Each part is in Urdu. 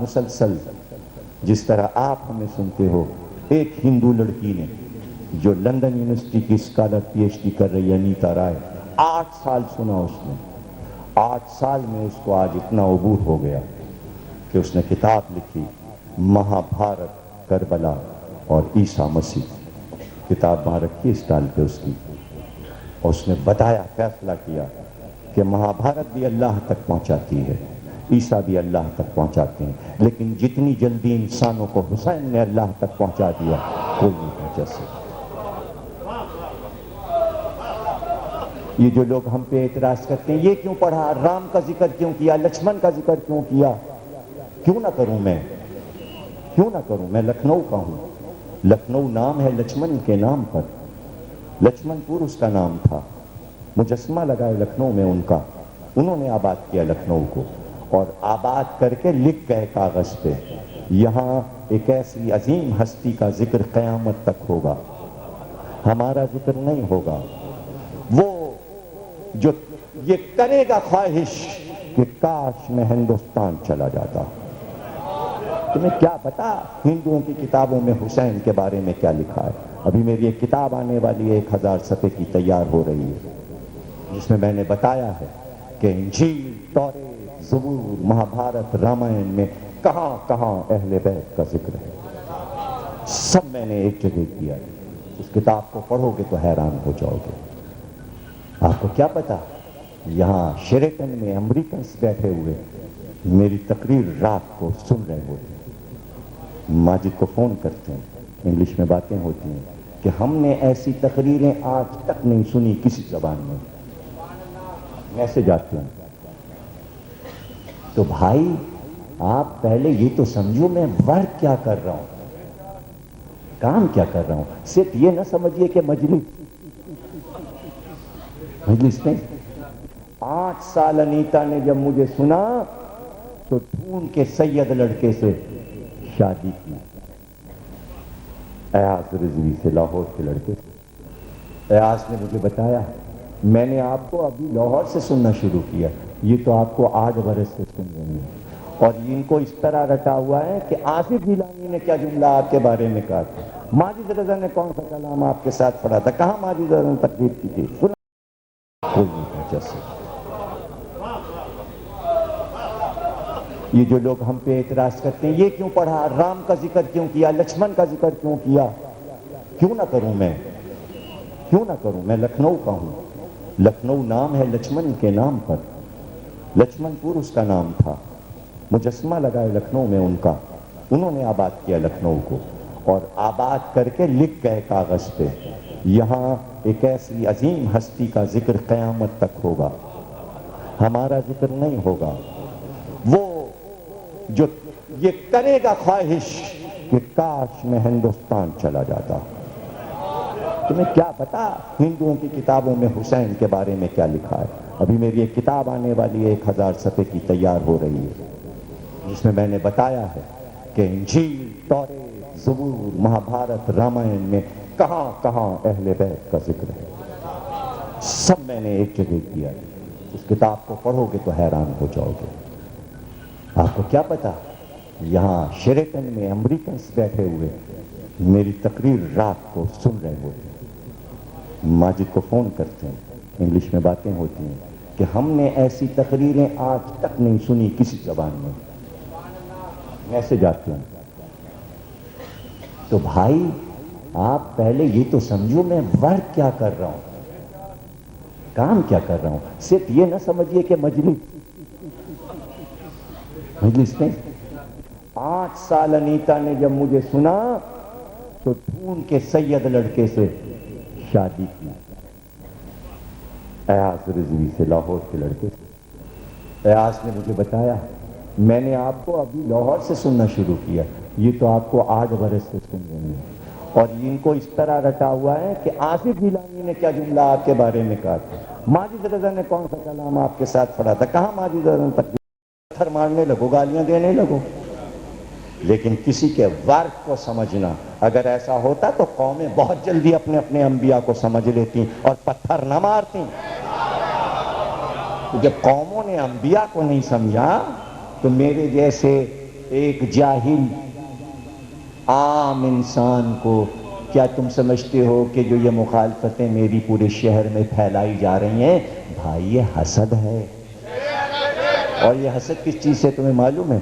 مسلسل جس طرح آپ ہمیں سنتے ہو، ایک ہندو لڑکی نے جو لندن یونیورسٹی کی اسکالر پی ایچ ڈی کر رہی ہے، انیتا رائے، 8 سال سنا اس نے. 8 سال میں اس کو آج اتنا عبور ہو گیا کہ اس نے کتاب لکھی، مہا بھارت، کربلا اور عیسیٰ مسیح. کتاب وہاں رکھی اسٹال پہ اس کی، اور اس نے بتایا، فیصلہ کیا کہ مہا بھارت بھی اللہ تک پہنچاتی ہے، عیسیٰ بھی اللہ تک پہنچاتے ہیں، لیکن جتنی جلدی انسانوں کو حسین نے اللہ تک پہنچا دیا کوئی نہیں پہنچا سکتا. یہ جو لوگ ہم پہ اعتراض کرتے ہیں، یہ کیوں پڑھا، رام کا ذکر کیوں کیا، لکشمن کا ذکر کیوں کیا، کیوں نہ کروں میں، کیوں نہ کروں میں. لکھنؤ کا ہوں، لکھنؤ نام ہے لکشمن کے نام پر، لکشمن پور اس کا نام تھا. مجسمہ لگائے لکھنؤ میں ان کا، انہوں نے آباد کیا لکھنؤ کو، اور آباد کر کے لکھ گئے کاغذ پہ، یہاں ایک ایسی عظیم ہستی کا ذکر قیامت تک ہوگا، ہمارا ذکر نہیں ہوگا. وہ جو یہ کرے گا خواہش کہ کاش میں ہندوستان چلا جاتا. تمہیں کیا پتا ہندوؤں کی کتابوں میں حسین کے بارے میں کیا لکھا ہے؟ ابھی میری ایک کتاب آنے والی ہے، 1000 صفحے کی، تیار ہو رہی ہے، جس میں میں نے بتایا ہے کہ انجیل، توریت، زبور، مہابھارت، رامائن میں کہاں کہاں اہل بیت کا ذکر ہے. سب میں نے ایک جگہ کیا ہے. اس کتاب کو پڑھو گے تو حیران ہو جاؤ گے. آپ کو کیا پتا یہاں شیریٹن میں امریکنز بیٹھے ہوئے میری تقریر رات کو سن رہے ہوتے ہیں، ماجد کو فون کرتے ہیں، انگلش میں باتیں ہوتی ہیں کہ ہم نے ایسی تقریریں آج تک نہیں سنی کسی زبان میں. میسج آتے ہیں. تو بھائی آپ پہلے یہ تو سمجھو میں ورک کیا کر رہا ہوں، کام کیا کر رہا ہوں. صرف یہ نہ سمجھیے کہ مجلس نہیں. 8 سال انیتا نے جب مجھے سنا تو ڈھونڈ کے سید لڑکے سے شادی کی، ایاز رضوی سے، لاہور کے لڑکے سے. ایاز نے مجھے بتایا میں نے آپ کو ابھی لاہور سے سننا شروع کیا، یہ تو آپ کو 8 برس سے سن رہی ہیں، اور ان کو اس طرح رٹا ہوا ہے کہ آصف گیلانی نے کیا جملہ آپ کے بارے میں کہا تھا، ماجد رضا نے کون سا کلام آپ کے ساتھ پڑھا تھا، کہاں ماجد رضا نے تقریر کی تھی، کوئی نہیں پہنچا سکتا. یہ جو لوگ ہم پہ اعتراض کرتے ہیں، یہ کیوں پڑھا، رام کا ذکر کیوں کیا، لکشمن کا ذکر کیوں کیا، کیوں نہ کروں میں، کیوں نہ کروں میں. لکھنؤ کا ہوں، لکھنؤ نام ہے لکشمن کے نام پر، لکشمن پور اس کا نام تھا. مجسمہ لگائے لکھنؤ میں ان کا، انہوں نے آباد کیا لکھنؤ کو، اور آباد کر کے لکھ گئے کاغذ پہ، یہاں ایک ایسی عظیم ہستی کا ذکر قیامت تک ہوگا، ہمارا ذکر نہیں ہوگا. وہ جو یہ کرے گا خواہش کہ کاش میں ہندوستان چلا جاتا. تمہیں کیا پتا ہندوؤں کی کتابوں میں حسین کے بارے میں کیا لکھا ہے؟ ابھی میری ایک کتاب آنے والی ہے، 1000 صفحے کی، تیار ہو رہی ہے، جس میں میں نے بتایا ہے کہ انجیل، توریت، زبور، مہابھارت، رامائن میں کہاں کہاں اہل بیت کا ذکر ہے. سب میں نے ایک جگہ کیا ہے. اس کتاب کو پڑھو گے تو حیران ہو جاؤ گے. آپ کو کیا پتا یہاں شیریٹن میں امریکنز بیٹھے ہوئے میری تقریر رات کو سن رہے ہوتے ہیں، ماجد کو فون کرتے ہیں، انگلش میں باتیں ہوتی ہیں کہ ہم نے ایسی تقریریں آج تک نہیں سنی کسی زبان میں. میسج آتے ہیں. تو بھائی آپ پہلے یہ تو سمجھو میں ورک کیا کر رہا ہوں، کام کیا کر رہا ہوں. صرف یہ نہ سمجھیے کہ مجلس نہیں. 8 سال انیتا نے جب مجھے سنا تو ڈھونڈ کے سید لڑکے سے شادی کی، ایاز رضوی سے، لاہور کے لڑکے سے. ایاز نے مجھے بتایا میں نے آپ کو ابھی لاہور سے سننا شروع کیا، یہ تو آپ کو 8 برس سے سن رہی ہیں، اور ان کو اس طرح رٹا ہوا ہے کہ آصف گیلانی نے کیا جملہ آپ کے بارے میں کہا تھا، ماجد رضا نے کون سا کلام آپ کے ساتھ پڑھا تھا، کہاں ماجد رضا نے تقریر. پتھر مارنے لگو، گالیاں دینے لگو، لیکن کسی کے ورک کو سمجھنا. اگر ایسا ہوتا تو قومیں بہت جلدی اپنے اپنے انبیاء کو سمجھ لیتی اور پتھر نہ مارتی. جب قوموں نے انبیاء کو نہیں سمجھا تو میرے جیسے ایک جاہل عام انسان کو کیا تم سمجھتے ہو کہ جو یہ مخالفتیں میری پورے شہر میں پھیلائی جا رہی ہیں بھائی یہ حسد ہے؟ اور یہ حسد کس چیز سے تمہیں معلوم ہے؟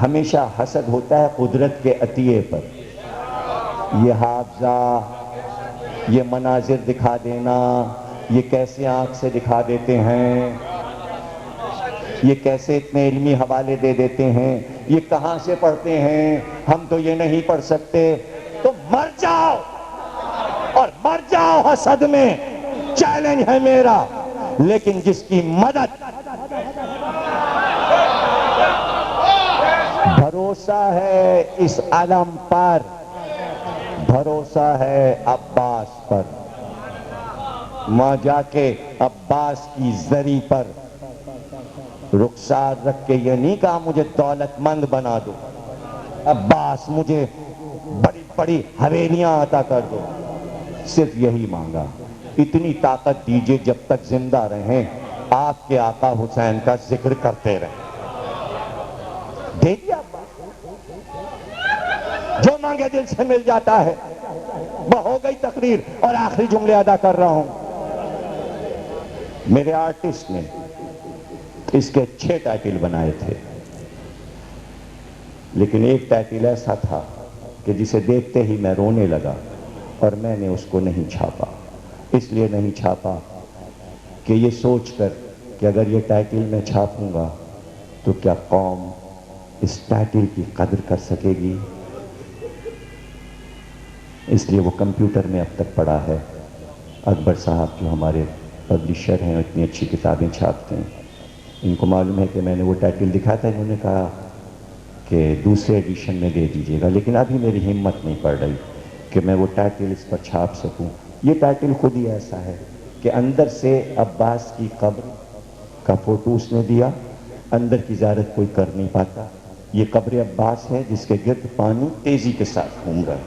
ہمیشہ حسد ہوتا ہے قدرت کے عطیے پر. یہ حافظہ، یہ مناظر دکھا دینا، یہ کیسے آنکھ سے دکھا دیتے ہیں، یہ کیسے اتنے علمی حوالے دے دیتے ہیں، یہ کہاں سے پڑھتے ہیں، ہم تو یہ نہیں پڑھ سکتے. تو مر جاؤ اور مر جاؤ حسد میں، چیلنج ہے میرا. لیکن جس کی مدد، بھروسہ ہے اس علم پر، بھروسہ ہے عباس پر، وہاں جا کے عباس کی زری پر رخسار رکھ کے یہ نہیں کہا مجھے دولت مند بنا دو، عباس مجھے بڑی بڑی حویلیاں عطا کر دو. صرف یہی مانگا. اتنی طاقت دیجئے جب تک زندہ رہیں آپ کے آقا حسین کا ذکر کرتے رہیں. دے دیا جو مانگے دل سے مل جاتا ہے. وہ ہو گئی تقریر اور آخری جملے ادا کر رہا ہوں. میرے آرٹسٹ نے اس کے 6 ٹائٹل بنائے تھے، لیکن ایک ٹائٹل ایسا تھا کہ جسے دیکھتے ہی میں رونے لگا اور میں نے اس کو نہیں چھاپا. اس لیے نہیں چھاپا کہ یہ سوچ کر کہ اگر یہ ٹائٹل میں چھاپوں گا تو کیا قوم اس ٹائٹل کی قدر کر سکے گی. اس لیے وہ کمپیوٹر میں اب تک پڑا ہے. اکبر صاحب جو ہمارے پبلشر ہیں، اتنی اچھی کتابیں چھاپتے ہیں، ان کو معلوم ہے کہ میں نے وہ ٹائٹل دکھا تھا. انہوں نے کہا کہ دوسرے ایڈیشن میں دے دیجیے گا، لیکن ابھی میری ہمت نہیں پڑ رہی کہ میں وہ ٹائٹل اس پر چھاپ سکوں. یہ ٹائٹل خود ہی ایسا ہے کہ اندر سے عباس کی قبر کا فوٹو اس نے دیا، اندر کی زیارت کوئی کر نہیں پاتا. یہ قبر عباس ہے جس کے گرد پانی تیزی کے ساتھ گھوم رہا ہے،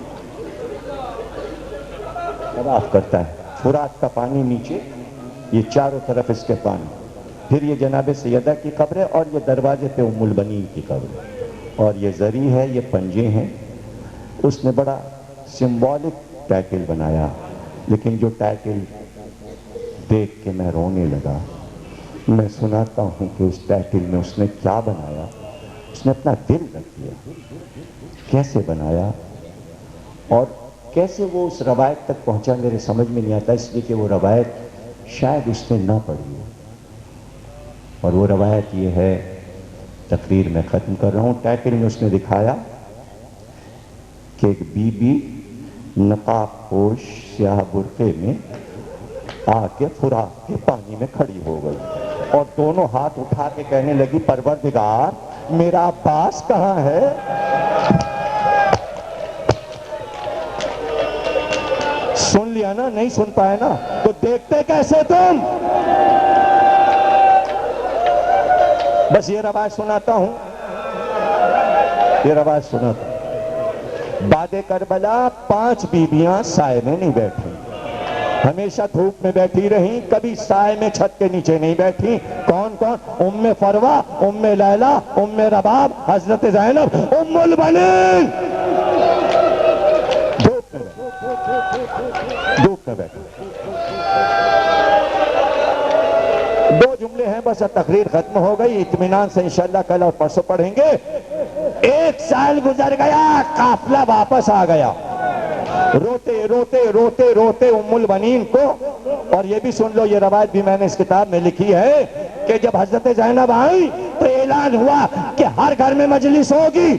طواف کرتا ہے. فرات کا پانی نیچے، یہ چاروں طرف اس کے پانی. پھر یہ جناب سیدہ کی قبر ہے اور یہ دروازے پہ ام البنین کی قبر ہے. اور یہ زری ہے، یہ پنجے ہیں. اس نے بڑا سمبولک ٹائٹل بنایا، لیکن جو ٹائٹل دیکھ کے میں رونے لگا. میں سناتا ہوں کہ اس ٹائٹل میں اس نے کیا بنایا. اس نے اپنا دل رکھ دیا. کیسے بنایا اور کیسے وہ اس روایت تک پہنچا میرے سمجھ میں نہیں آتا، اس لیے کہ وہ روایت شاید اس نے نہ پڑھی ہو. اور وہ روایت یہ ہے، تقریر میں ختم کر رہا ہوں. ٹائٹل میں اس نے دکھایا کہ ایک بی بی نقاب پوش سیاہ برقعے میں آ کے فرات کے پانی میں کھڑی ہو گئی اور دونوں ہاتھ اٹھا کے کہنے لگی پروردگار میرا عباس کہاں ہے. سن لیا نا؟ نہیں سن پائے نا تو دیکھتے کیسے تم؟ بس یہ روایت سناتا ہوں، یہ روایت سناتا ہوں. بعد کربلا 5 بیبیاں سائے میں نہیں بیٹھی، ہمیشہ دھوپ میں بیٹھی رہیں، کبھی سائے میں چھت کے نیچے نہیں بیٹھی. کون کون؟ ام فروا، ام لیلا، ام رباب، حضرت زینب، ام البنین. دھوپ میں بیٹھی. 2 جملے ہیں بس، تقریر ختم ہو گئی. اطمینان سے انشاءاللہ کل اور پرسوں پڑھیں گے. 1 سال گزر گیا، قافلہ واپس آ گیا. روتے روتے روتے روتے ام البنین کو. اور یہ بھی سن لو، یہ روایت بھی میں نے اس کتاب میں لکھی ہے کہ جب حضرت زینب آئی تو اعلان ہوا کہ ہر گھر میں مجلس ہوگی.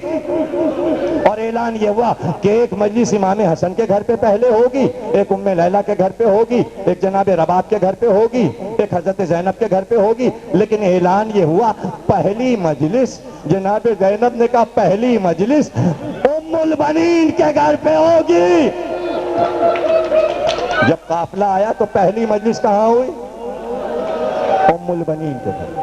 اور اعلان یہ ہوا کہ ایک مجلس امام حسن کے گھر پہ پہلے ہوگی، ایک ام لیلا کے گھر پہ ہوگی، ایک جناب رباب کے گھر پہ ہوگی، ایک حضرت زینب کے گھر پہ ہوگی. لیکن اعلان یہ ہوا پہلی مجلس، جناب زینب نے کہا پہلی مجلس ام البنین کے گھر پہ ہوگی. جب قافلہ آیا تو پہلی مجلس کہاں ہوئی؟ ام البنین کے گھر.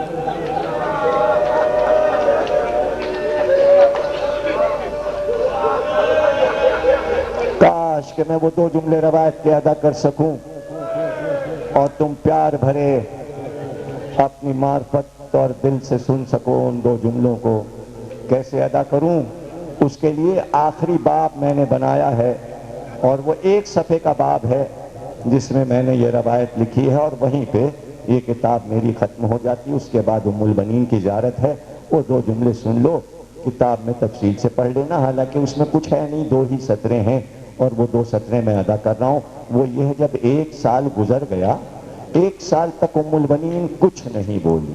کاش کہ میں وہ 2 جملے روایت کے ادا کر سکوں اور تم پیار بھرے اپنی معرفت اور دل سے سن سکو ان 2 جملوں کو. کیسے ادا کروں؟ اس کے لیے آخری باب میں نے بنایا ہے، اور وہ 1 صفحے کا باب ہے جس میں میں نے یہ روایت لکھی ہے، اور وہیں پہ یہ کتاب میری ختم ہو جاتی ہے۔ اس کے بعد ام البنین کی زیارت ہے، وہ 2 جملے سن لو، کتاب میں تفصیل سے پڑھ لینا، حالانکہ اس میں کچھ ہے نہیں، 2 ہی سطریں ہیں، اور وہ 2 سطریں میں ادا کر رہا ہوں۔ وہ یہ ہے، جب 1 سال گزر گیا، 1 سال تک ام البنین کچھ نہیں بولی،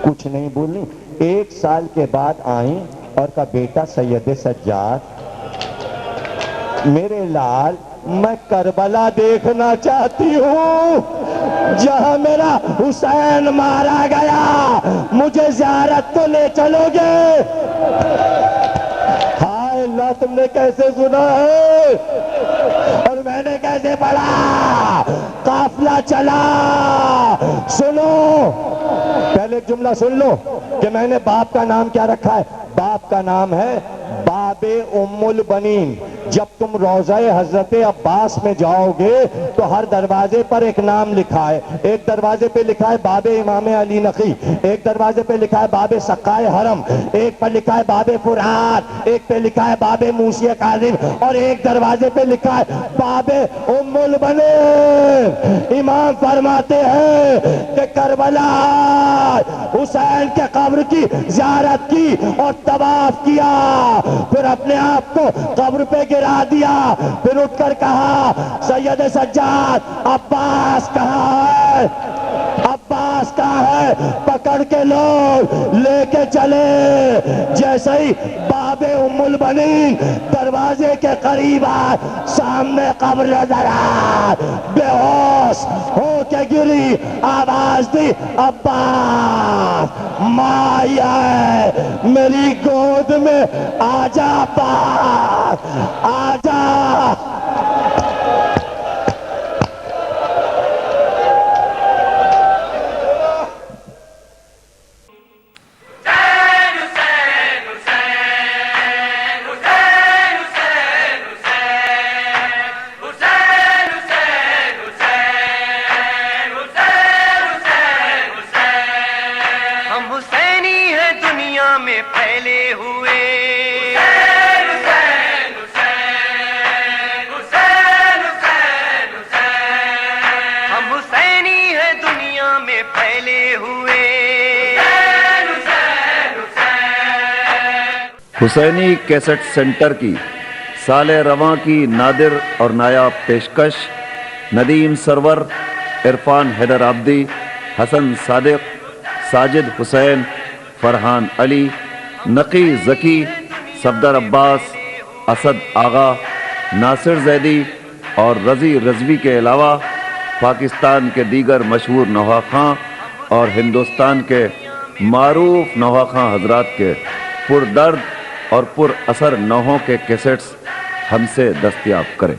کچھ نہیں بولی۔ 1 سال کے بعد آئیں اور کہا بیٹا سید سجاد، میرے لال، میں کربلا دیکھنا چاہتی ہوں جہاں میرا حسین مارا گیا، مجھے زیارت تو لے چلو گے؟ ہائے اللہ، تم نے کیسے سنا ہے اور میں نے کیسے پڑھا؟ قافلہ چلا۔ سنو، پہلے ایک جملہ سن لو کہ میں نے باپ کا نام کیا رکھا ہے۔ باپ کا نام ہے باب ام البنین۔ جب تم روضہ حضرت عباس میں جاؤ گے تو ہر دروازے پر ایک نام لکھا ہے۔ ایک دروازے پہ لکھا ہے باب امام علی نقی، ایک دروازے پہ لکھا ہے باب سقائے حرم، ایک پر لکھا ہے باب فرات، ایک پہ لکھا ہے باب موسی کاظم، اور ایک دروازے پہ لکھا ہے باب ام البنین۔ امام فرماتے ہیں کہ کربلا حسین کے قبر کی زیارت کی اور طواف کیا، پھر اپنے آپ کو قبر پہ گرا دیا، پھر اٹھ کر کہا سید سجاد عباس کہاں ہے؟ عباس کہاں ہے؟ پکڑ کے لوگ لے کے چلے۔ جیسے ہی باب ام البنین دروازے کے قریب آئے، سامنے قبر نظر آئے، بے ہوش ہو کے گری، آواز دی عباس، ماں آئی ہے، میری گود میں آجا عباس، آجا۔ حسینی کیسٹ سینٹر کی سال رواں کی نادر اور نایاب پیشکش، ندیم سرور، عرفان حیدر آبدی، حسن صادق، ساجد حسین، فرحان علی، نقی ذکی، صفدر عباس، اسد آغا، ناصر زیدی اور رضی رضوی کے علاوہ پاکستان کے دیگر مشہور نواخواں اور ہندوستان کے معروف نواخواں حضرات کے پردرد اور پر اثر نوحوں کے کیسٹس ہم سے دستیاب کریں۔